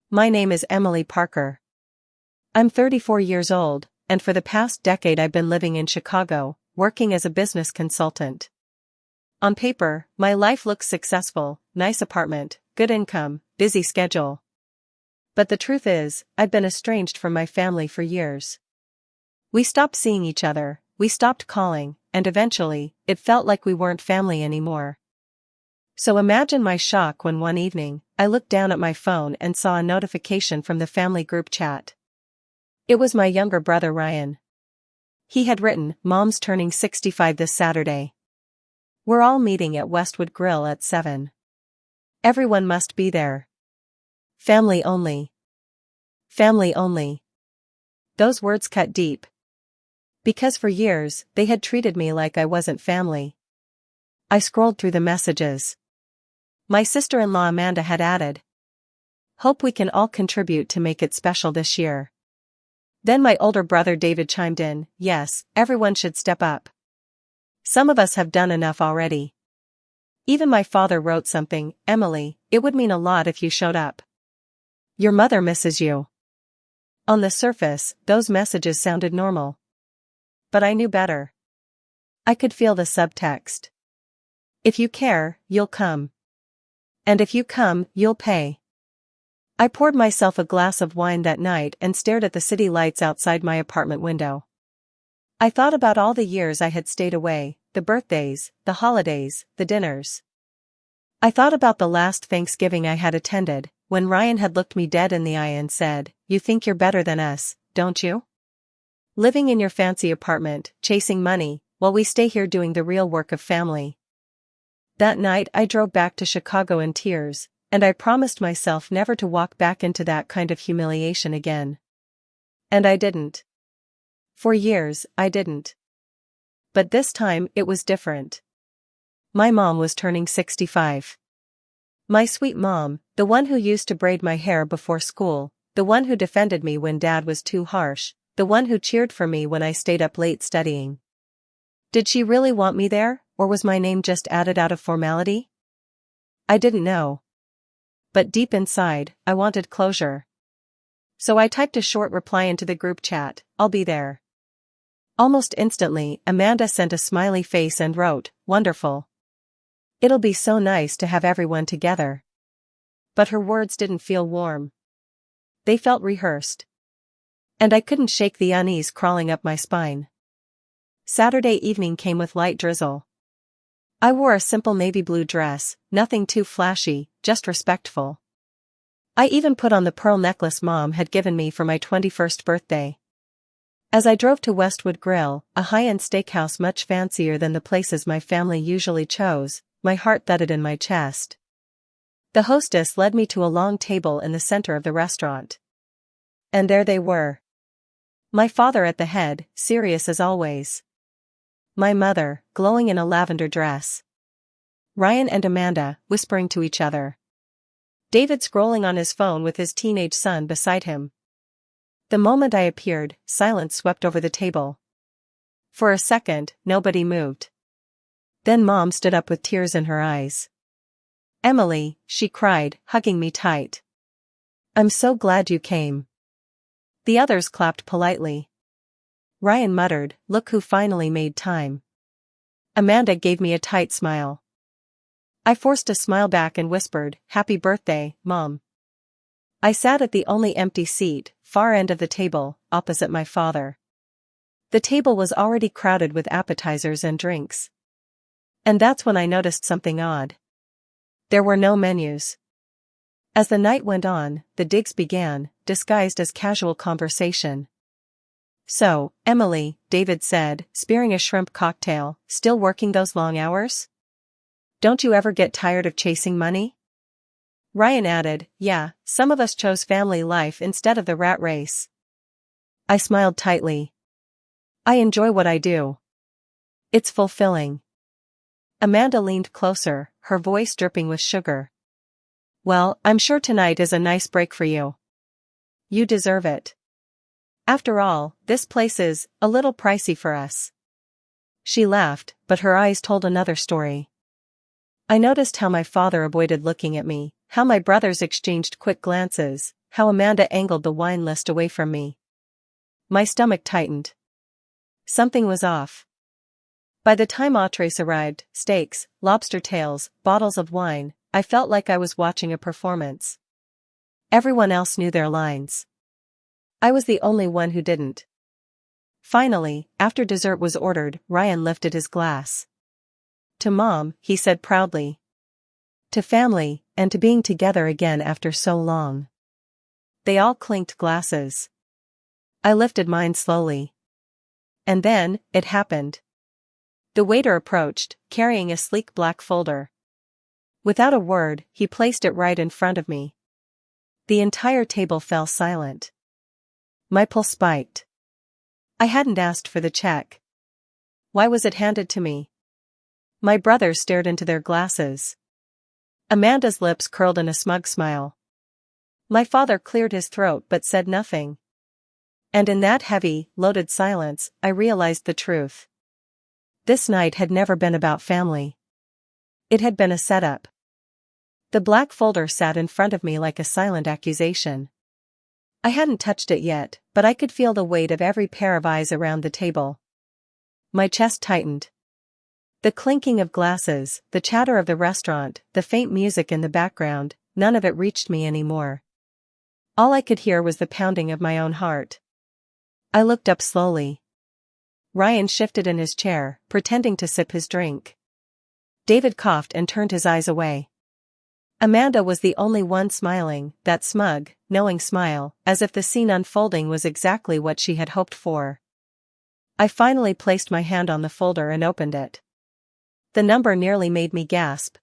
My name is Emily Parker. I'm 34 years old, and for the past decade I've been living in Chicago, working as a business consultant. On paper, my life looks successful: nice apartment, good income, busy schedule. But the truth is, I've been estranged from my family for years. We stopped seeing each other, we stopped calling, and eventually, it felt like we weren't family anymore. So imagine my shock when one evening, I looked down at my phone and saw a notification from the family group chat. It was my younger brother Ryan. He had written, "Mom's turning 65 this Saturday. We're all meeting at Westwood Grill at 7. Everyone must be there. Family only. Family only." Those words cut deep. Because for years, they had treated me like I wasn't family. I scrolled through the messages. My sister-in-law Amanda had added, "Hope we can all contribute to make it special this year." Then my older brother David chimed in, "Yes, everyone should step up. Some of us have done enough already." Even my father wrote something, "Emily, it would mean a lot if you showed up. Your mother misses you." On the surface, those messages sounded normal. But I knew better. I could feel the subtext. If you care, you'll come. And if you come, you'll pay. I poured myself a glass of wine that night and stared at the city lights outside my apartment window. I thought about all the years I had stayed away, the birthdays, the holidays, the dinners. I thought about the last Thanksgiving I had attended, when Ryan had looked me dead in the eye and said, "You think you're better than us, don't you? Living in your fancy apartment, chasing money, while we stay here doing the real work of family." That night I drove back to Chicago in tears, and I promised myself never to walk back into that kind of humiliation again. And I didn't. For years, I didn't. But this time, it was different. My mom was turning 65. My sweet mom, the one who used to braid my hair before school, the one who defended me when Dad was too harsh, the one who cheered for me when I stayed up late studying. Did she really want me there, or was my name just added out of formality? I didn't know. But deep inside, I wanted closure. So I typed a short reply into the group chat, "I'll be there." Almost instantly, Amanda sent a smiley face and wrote, "Wonderful. It'll be so nice to have everyone together." But her words didn't feel warm. They felt rehearsed. And I couldn't shake the unease crawling up my spine. Saturday evening came with light drizzle. I wore a simple navy blue dress, nothing too flashy, just respectful. I even put on the pearl necklace Mom had given me for my 21st birthday. As I drove to Westwood Grill, a high-end steakhouse much fancier than the places my family usually chose, my heart thudded in my chest. The hostess led me to a long table in the center of the restaurant. And there they were. My father at the head, serious as always. My mother, glowing in a lavender dress. Ryan and Amanda, whispering to each other. David scrolling on his phone with his teenage son beside him. The moment I appeared, silence swept over the table. For a second, nobody moved. Then Mom stood up with tears in her eyes. "Emily," she cried, hugging me tight. "I'm so glad you came." The others clapped politely. Ryan muttered, "Look who finally made time." Amanda gave me a tight smile. I forced a smile back and whispered, "Happy birthday, Mom." I sat at the only empty seat, far end of the table, opposite my father. The table was already crowded with appetizers and drinks. And that's when I noticed something odd. There were no menus. As the night went on, the digs began, disguised as casual conversation. "So, Emily," David said, spearing a shrimp cocktail, "still working those long hours? Don't you ever get tired of chasing money?" Ryan added, "Yeah, some of us chose family life instead of the rat race." I smiled tightly. I enjoy what I do. It's fulfilling. Amanda leaned closer, her voice dripping with sugar. "Well, I'm sure tonight is a nice break for you. You deserve it. After all, this place is a little pricey for us." She laughed, but her eyes told another story. I noticed how my father avoided looking at me, how my brothers exchanged quick glances, how Amanda angled the wine list away from me. My stomach tightened. Something was off. By the time entrees arrived, steaks, lobster tails, bottles of wine, I felt like I was watching a performance. Everyone else knew their lines. I was the only one who didn't. Finally, after dessert was ordered, Ryan lifted his glass. To Mom, he said proudly. To family, and to being together again after so long. They all clinked glasses. I lifted mine slowly. And then, it happened. The waiter approached, carrying a sleek black folder. Without a word, he placed it right in front of me. The entire table fell silent. My pulse spiked. I hadn't asked for the check. Why was it handed to me? My brothers stared into their glasses. Amanda's lips curled in a smug smile. My father cleared his throat but said nothing. And in that heavy, loaded silence, I realized the truth. This night had never been about family. It had been a setup. The black folder sat in front of me like a silent accusation. I hadn't touched it yet, but I could feel the weight of every pair of eyes around the table. My chest tightened. The clinking of glasses, the chatter of the restaurant, the faint music in the background, none of it reached me anymore. All I could hear was the pounding of my own heart. I looked up slowly. Ryan shifted in his chair, pretending to sip his drink. David coughed and turned his eyes away. Amanda was the only one smiling, that smug, knowing smile, as if the scene unfolding was exactly what she had hoped for. I finally placed my hand on the folder and opened it. The number nearly made me gasp.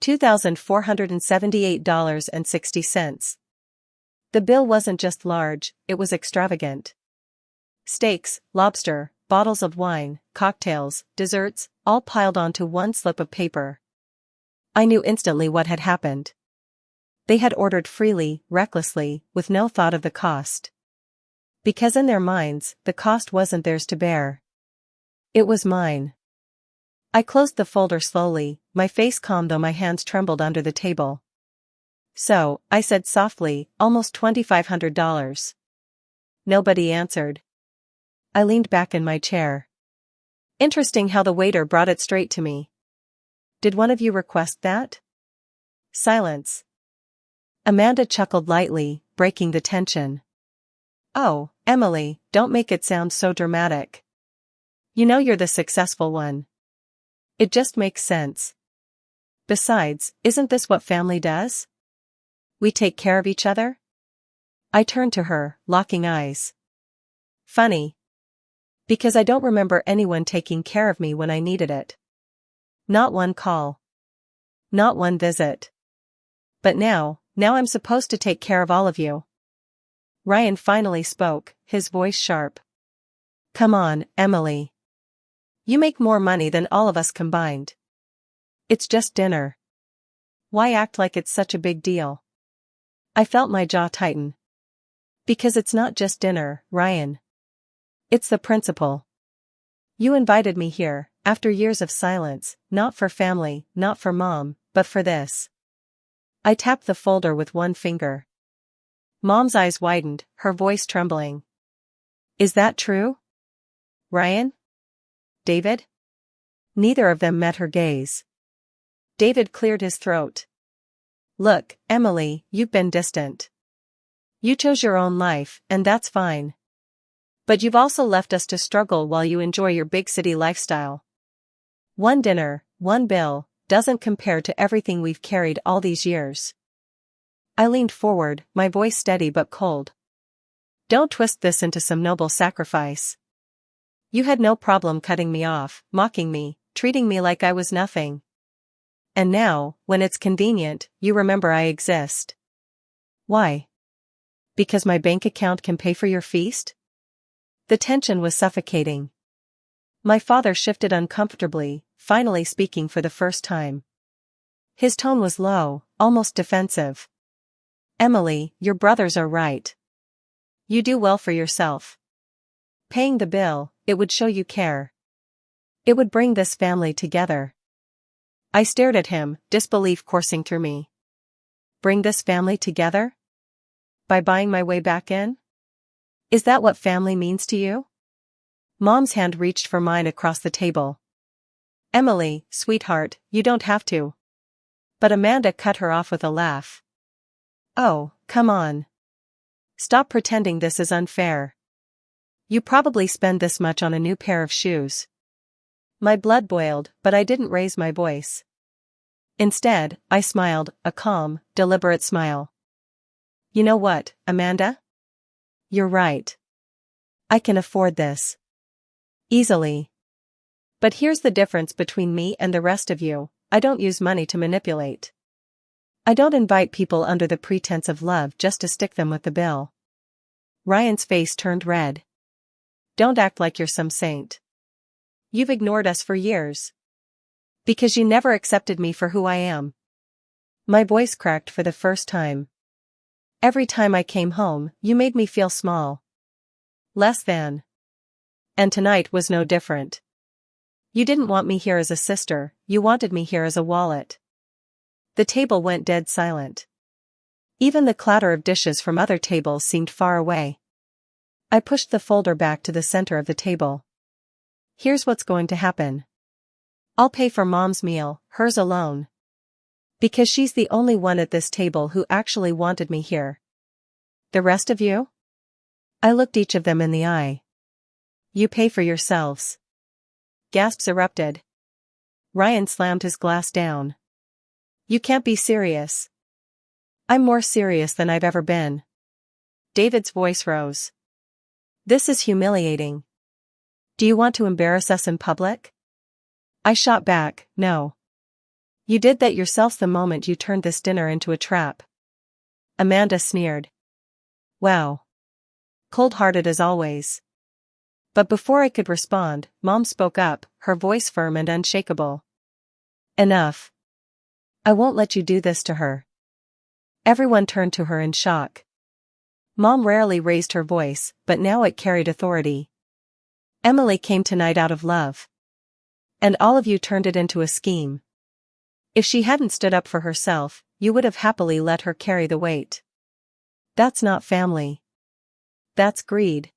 $2,478.60. The bill wasn't just large, it was extravagant. Steaks, lobster, bottles of wine, cocktails, desserts, all piled onto one slip of paper. I knew instantly what had happened. They had ordered freely, recklessly, with no thought of the cost. Because in their minds, the cost wasn't theirs to bear. It was mine. I closed the folder slowly, my face calm though my hands trembled under the table. So, I said softly, almost $2,500. Nobody answered. I leaned back in my chair. Interesting how the waiter brought it straight to me. Did one of you request that? Silence. Amanda chuckled lightly, breaking the tension. Oh, Emily, don't make it sound so dramatic. You know you're the successful one. It just makes sense. Besides, isn't this what family does? We take care of each other? I turned to her, locking eyes. Funny. Because I don't remember anyone taking care of me when I needed it. Not one call. Not one visit. But now I'm supposed to take care of all of you. Ryan finally spoke, his voice sharp. Come on, Emily. You make more money than all of us combined. It's just dinner. Why act like it's such a big deal? I felt my jaw tighten. Because it's not just dinner, Ryan. It's the principle. You invited me here, after years of silence, not for family, not for Mom, but for this. I tapped the folder with one finger. Mom's eyes widened, her voice trembling. Is that true? Ryan? David? Neither of them met her gaze. David cleared his throat. Look, Emily, you've been distant. You chose your own life, and that's fine. But you've also left us to struggle while you enjoy your big city lifestyle. One dinner, one bill, doesn't compare to everything we've carried all these years. I leaned forward, my voice steady but cold. Don't twist this into some noble sacrifice. You had no problem cutting me off, mocking me, treating me like I was nothing. And now, when it's convenient, you remember I exist. Why? Because my bank account can pay for your feast? The tension was suffocating. My father shifted uncomfortably, finally speaking for the first time. His tone was low, almost defensive. Emily, your brothers are right. You do well for yourself. Paying the bill, it would show you care. It would bring this family together. I stared at him, disbelief coursing through me. Bring this family together? By buying my way back in? Is that what family means to you? Mom's hand reached for mine across the table. Emily, sweetheart, you don't have to. But Amanda cut her off with a laugh. Oh, come on. Stop pretending this is unfair. You probably spend this much on a new pair of shoes. My blood boiled, but I didn't raise my voice. Instead, I smiled, a calm, deliberate smile. You know what, Amanda? You're right. I can afford this. Easily. But here's the difference between me and the rest of you: I don't use money to manipulate. I don't invite people under the pretense of love just to stick them with the bill. Ryan's face turned red. Don't act like you're some saint. You've ignored us for years. Because you never accepted me for who I am. My voice cracked for the first time. Every time I came home, you made me feel small. Less than. And tonight was no different. You didn't want me here as a sister, you wanted me here as a wallet. The table went dead silent. Even the clatter of dishes from other tables seemed far away. I pushed the folder back to the center of the table. Here's what's going to happen. I'll pay for Mom's meal, hers alone. Because she's the only one at this table who actually wanted me here. The rest of you? I looked each of them in the eye. You pay for yourselves. Gasps erupted. Ryan slammed his glass down. You can't be serious. I'm more serious than I've ever been. David's voice rose. This is humiliating. Do you want to embarrass us in public? I shot back, no. You did that yourselves the moment you turned this dinner into a trap. Amanda sneered. Wow. Cold-hearted as always. But before I could respond, Mom spoke up, her voice firm and unshakable. Enough. I won't let you do this to her. Everyone turned to her in shock. Mom rarely raised her voice, but now it carried authority. Emily came tonight out of love. And all of you turned it into a scheme. If she hadn't stood up for herself, you would have happily let her carry the weight. That's not family. That's greed.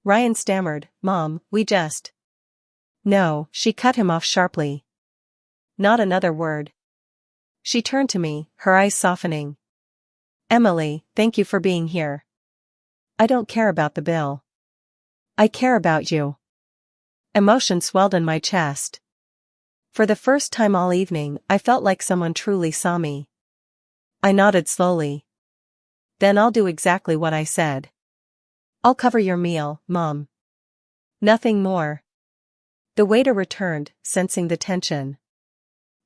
Ryan stammered, Mom, we just... No, she cut him off sharply. Not another word. She turned to me, her eyes softening. Emily, thank you for being here. I don't care about the bill. I care about you. Emotion swelled in my chest. For the first time all evening, I felt like someone truly saw me. I nodded slowly. Then I'll do exactly what I said. I'll cover your meal, Mom. Nothing more. The waiter returned, sensing the tension.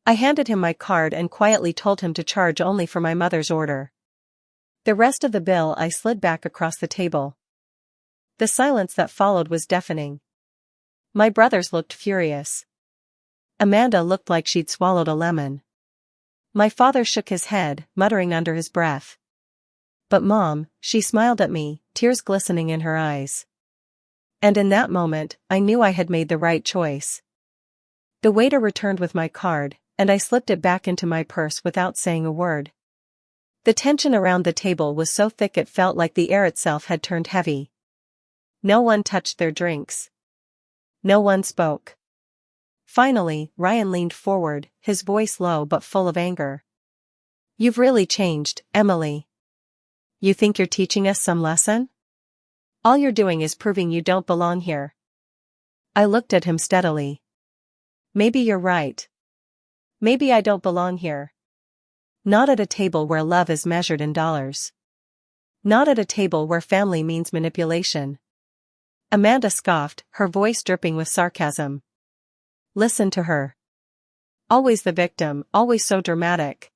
I handed him my card and quietly told him to charge only for my mother's order. The rest of the bill I slid back across the table. The silence that followed was deafening. My brothers looked furious. Amanda looked like she'd swallowed a lemon. My father shook his head, muttering under his breath. But Mom, she smiled at me, tears glistening in her eyes. And in that moment, I knew I had made the right choice. The waiter returned with my card, and I slipped it back into my purse without saying a word. The tension around the table was so thick it felt like the air itself had turned heavy. No one touched their drinks. No one spoke. Finally, Ryan leaned forward, his voice low but full of anger. You've really changed, Emily. You think you're teaching us some lesson? All you're doing is proving you don't belong here. I looked at him steadily. Maybe you're right. Maybe I don't belong here. Not at a table where love is measured in dollars. Not at a table where family means manipulation. Amanda scoffed, her voice dripping with sarcasm. Listen to her. Always the victim, always so dramatic.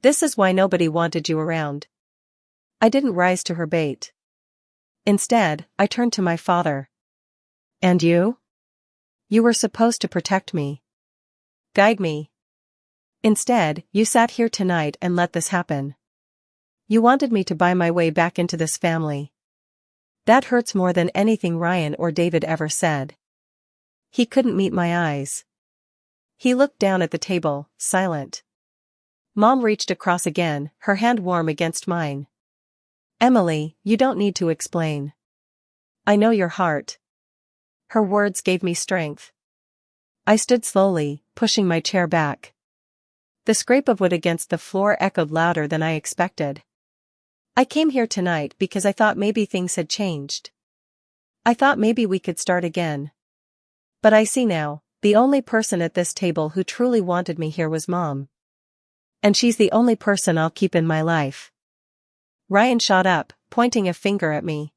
This is why nobody wanted you around. I didn't rise to her bait. Instead, I turned to my father. And you? You were supposed to protect me. Guide me. Instead, you sat here tonight and let this happen. You wanted me to buy my way back into this family. That hurts more than anything Ryan or David ever said. He couldn't meet my eyes. He looked down at the table, silent. Mom reached across again, her hand warm against mine. Emily, you don't need to explain. I know your heart. Her words gave me strength. I stood slowly, pushing my chair back. The scrape of wood against the floor echoed louder than I expected. I came here tonight because I thought maybe things had changed. I thought maybe we could start again. But I see now, the only person at this table who truly wanted me here was Mom. And she's the only person I'll keep in my life. Ryan shot up, pointing a finger at me.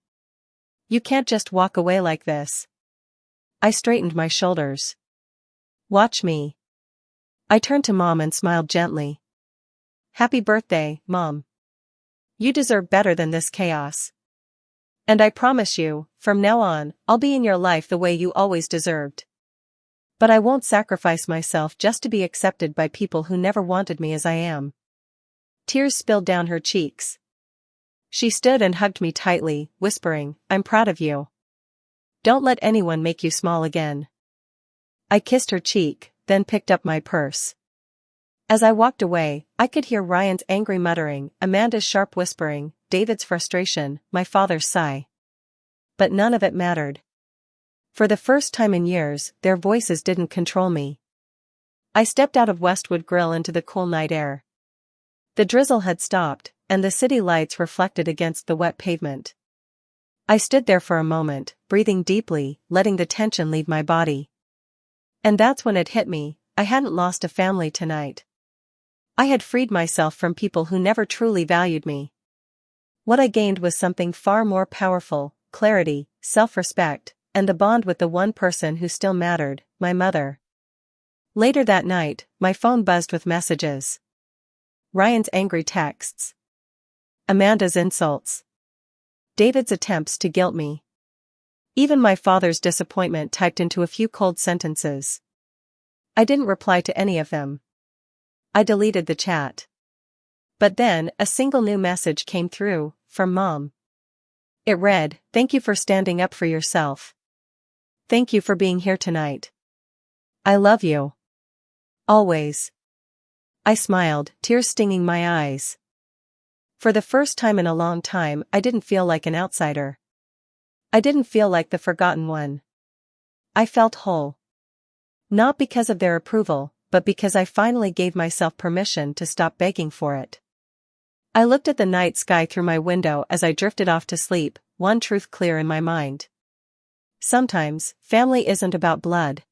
You can't just walk away like this. I straightened my shoulders. Watch me. I turned to Mom and smiled gently. Happy birthday, Mom. You deserve better than this chaos. And I promise you, from now on, I'll be in your life the way you always deserved. But I won't sacrifice myself just to be accepted by people who never wanted me as I am. Tears spilled down her cheeks. She stood and hugged me tightly, whispering, I'm proud of you. Don't let anyone make you small again. I kissed her cheek, then picked up my purse. As I walked away, I could hear Ryan's angry muttering, Amanda's sharp whispering, David's frustration, my father's sigh. But none of it mattered. For the first time in years, their voices didn't control me. I stepped out of Westwood Grill into the cool night air. The drizzle had stopped, and the city lights reflected against the wet pavement. I stood there for a moment, breathing deeply, letting the tension leave my body. And that's when it hit me, I hadn't lost a family tonight. I had freed myself from people who never truly valued me. What I gained was something far more powerful, clarity, self-respect, and the bond with the one person who still mattered, my mother. Later that night, my phone buzzed with messages. Ryan's angry texts. Amanda's insults. David's attempts to guilt me. Even my father's disappointment typed into a few cold sentences. I didn't reply to any of them. I deleted the chat. But then, a single new message came through, from Mom. It read, Thank you for standing up for yourself. Thank you for being here tonight. I love you. Always. I smiled, tears stinging my eyes. For the first time in a long time, I didn't feel like an outsider. I didn't feel like the forgotten one. I felt whole. Not because of their approval, but because I finally gave myself permission to stop begging for it. I looked at the night sky through my window as I drifted off to sleep, one truth clear in my mind. Sometimes, family isn't about blood.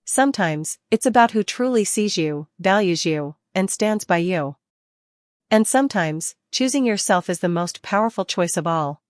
Sometimes, it's about who truly sees you, values you, and stands by you. And sometimes, choosing yourself is the most powerful choice of all.